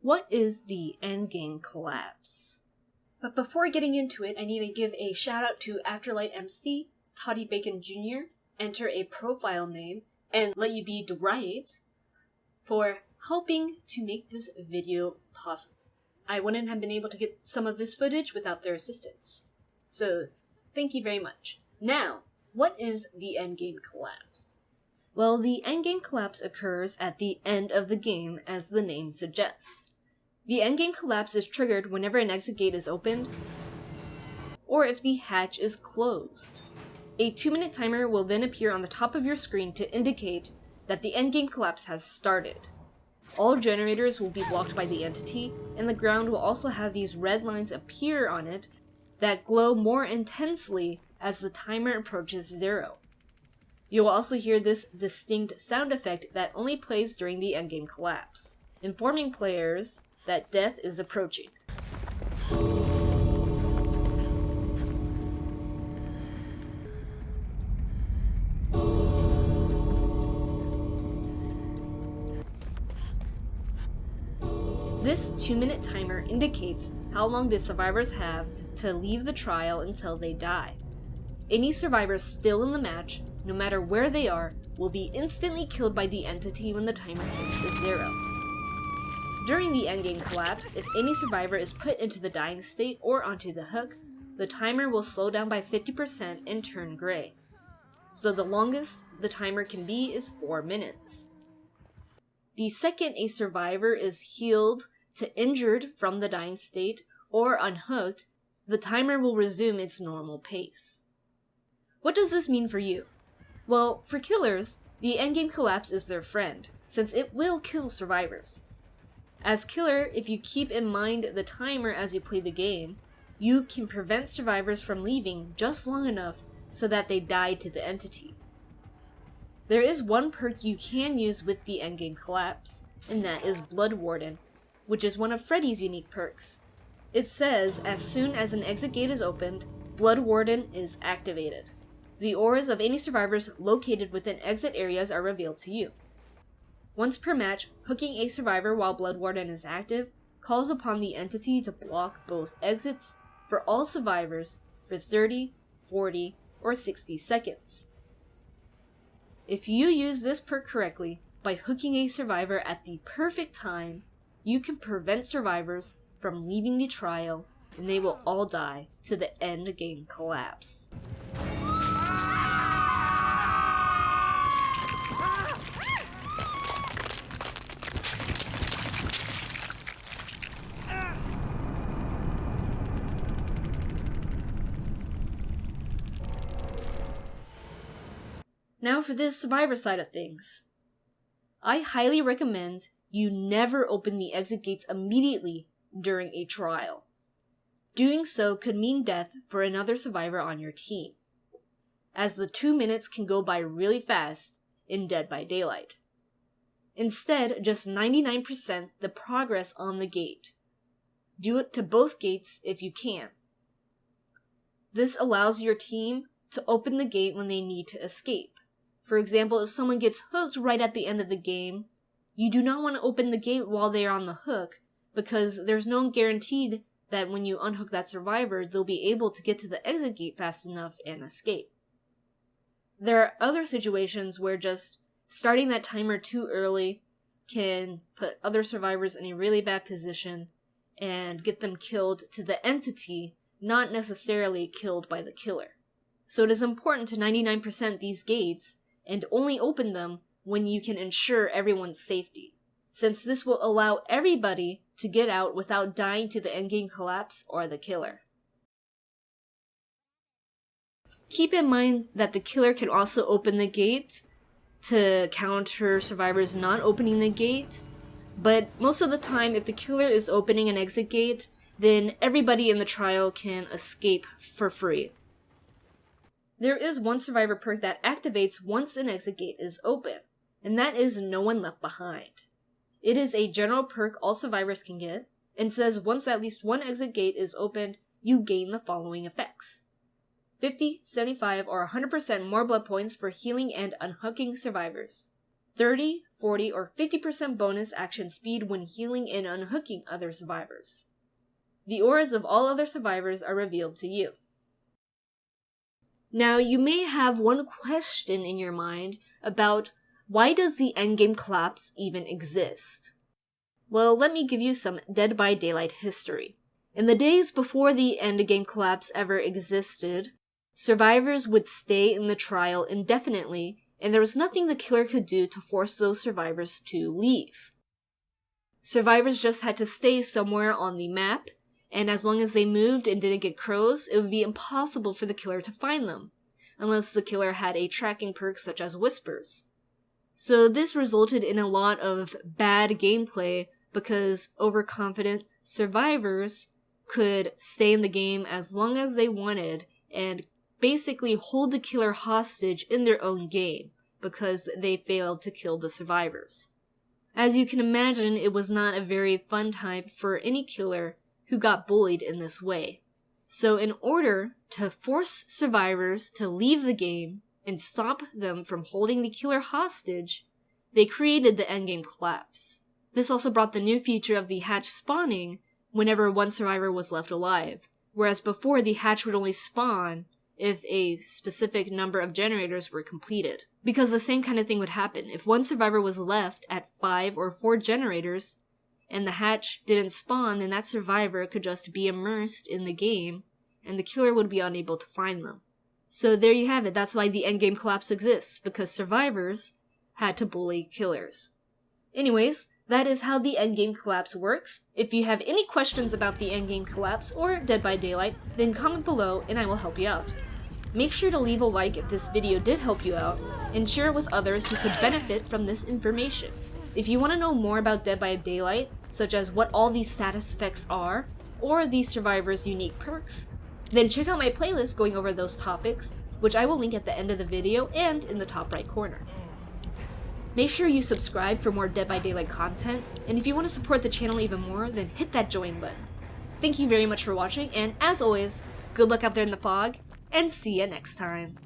What is the Endgame Collapse? But before getting into it, I need to give a shout out to Afterlight MC, Toddy Bacon Jr., enter a profile name, and Let You Be Right for helping to make this video possible. I wouldn't have been able to get some of this footage without their assistance. So, thank you very much. Now, what is the Endgame Collapse? Well, the Endgame Collapse occurs at the end of the game, as the name suggests. The Endgame Collapse is triggered whenever an exit gate is opened, or if the hatch is closed. A 2-minute timer will then appear on the top of your screen to indicate that the Endgame Collapse has started. All generators will be blocked by the entity, and the ground will also have these red lines appear on it that glow more intensely as the timer approaches 0. You will also hear this distinct sound effect that only plays during the Endgame Collapse, informing players that death is approaching. This 2-minute timer indicates how long the survivors have to leave the trial until they die. Any survivors still in the match, no matter where they are, will be instantly killed by the entity when the timer hits 0. During the Endgame Collapse, if any survivor is put into the dying state or onto the hook, the timer will slow down by 50% and turn gray. So the longest the timer can be is 4 minutes. The second a survivor is healed to injured from the dying state or unhooked, the timer will resume its normal pace. What does this mean for you? Well, for killers, the Endgame Collapse is their friend, since it will kill survivors. As killer, if you keep in mind the timer as you play the game, you can prevent survivors from leaving just long enough so that they die to the entity. There is one perk you can use with the Endgame Collapse, and that is Blood Warden, which is one of Freddy's unique perks. It says as soon as an exit gate is opened, Blood Warden is activated. The auras of any survivors located within exit areas are revealed to you. Once per match, hooking a survivor while Blood Warden is active calls upon the entity to block both exits for all survivors for 30, 40, or 60 seconds. If you use this perk correctly, by hooking a survivor at the perfect time, you can prevent survivors from leaving the trial, and they will all die to the Endgame Collapse. Now for the survivor side of things. I highly recommend you never open the exit gates immediately during a trial. Doing so could mean death for another survivor on your team, as the 2 minutes can go by really fast in Dead by Daylight. Instead, just 99% the progress on the gate. Do it to both gates if you can. This allows your team to open the gate when they need to escape. For example, if someone gets hooked right at the end of the game, you do not want to open the gate while they are on the hook, because there's no guarantee that when you unhook that survivor, they'll be able to get to the exit gate fast enough and escape. There are other situations where just starting that timer too early can put other survivors in a really bad position and get them killed to the entity, not necessarily killed by the killer. So it is important to 99% these gates and only open them when you can ensure everyone's safety, since this will allow everybody to get out without dying to the Endgame Collapse or the killer. Keep in mind that the killer can also open the gate to counter survivors not opening the gate, but most of the time if the killer is opening an exit gate, then everybody in the trial can escape for free. There is one survivor perk that activates once an exit gate is open, and that is No One Left Behind. It is a general perk all survivors can get, and says once at least one exit gate is opened, you gain the following effects: 50, 75, or 100% more blood points for healing and unhooking survivors, 30, 40, or 50% bonus action speed when healing and unhooking other survivors. The auras of all other survivors are revealed to you. Now, you may have one question in your mind about why does the endgame collapse even exist? Well, let me give you some Dead by Daylight history. In the days before the endgame collapse ever existed, survivors would stay in the trial indefinitely, and there was nothing the killer could do to force those survivors to leave. Survivors just had to stay somewhere on the map, and as long as they moved and didn't get crows, it would be impossible for the killer to find them, unless the killer had a tracking perk such as Whispers. So this resulted in a lot of bad gameplay because overconfident survivors could stay in the game as long as they wanted and basically hold the killer hostage in their own game because they failed to kill the survivors. As you can imagine, it was not a very fun time for any killer who got bullied in this way. So in order to force survivors to leave the game and stop them from holding the killer hostage, they created the endgame collapse. This also brought the new feature of the hatch spawning whenever one survivor was left alive, whereas before the hatch would only spawn if a specific number of generators were completed. Because the same kind of thing would happen. If one survivor was left at 5 or 4 generators, and the hatch didn't spawn, then that survivor could just be immersed in the game, and the killer would be unable to find them. So there you have it, that's why the endgame collapse exists, because survivors had to bully killers. Anyways, that is how the endgame collapse works. If you have any questions about the endgame collapse or Dead by Daylight, then comment below and I will help you out. Make sure to leave a like if this video did help you out, and share it with others who could benefit from this information. If you want to know more about Dead by Daylight, such as what all these status effects are, or the survivors' unique perks, then check out my playlist going over those topics, which I will link at the end of the video and in the top right corner. Make sure you subscribe for more Dead by Daylight content, and if you want to support the channel even more, then hit that join button. Thank you very much for watching, and as always, good luck out there in the fog, and see ya next time.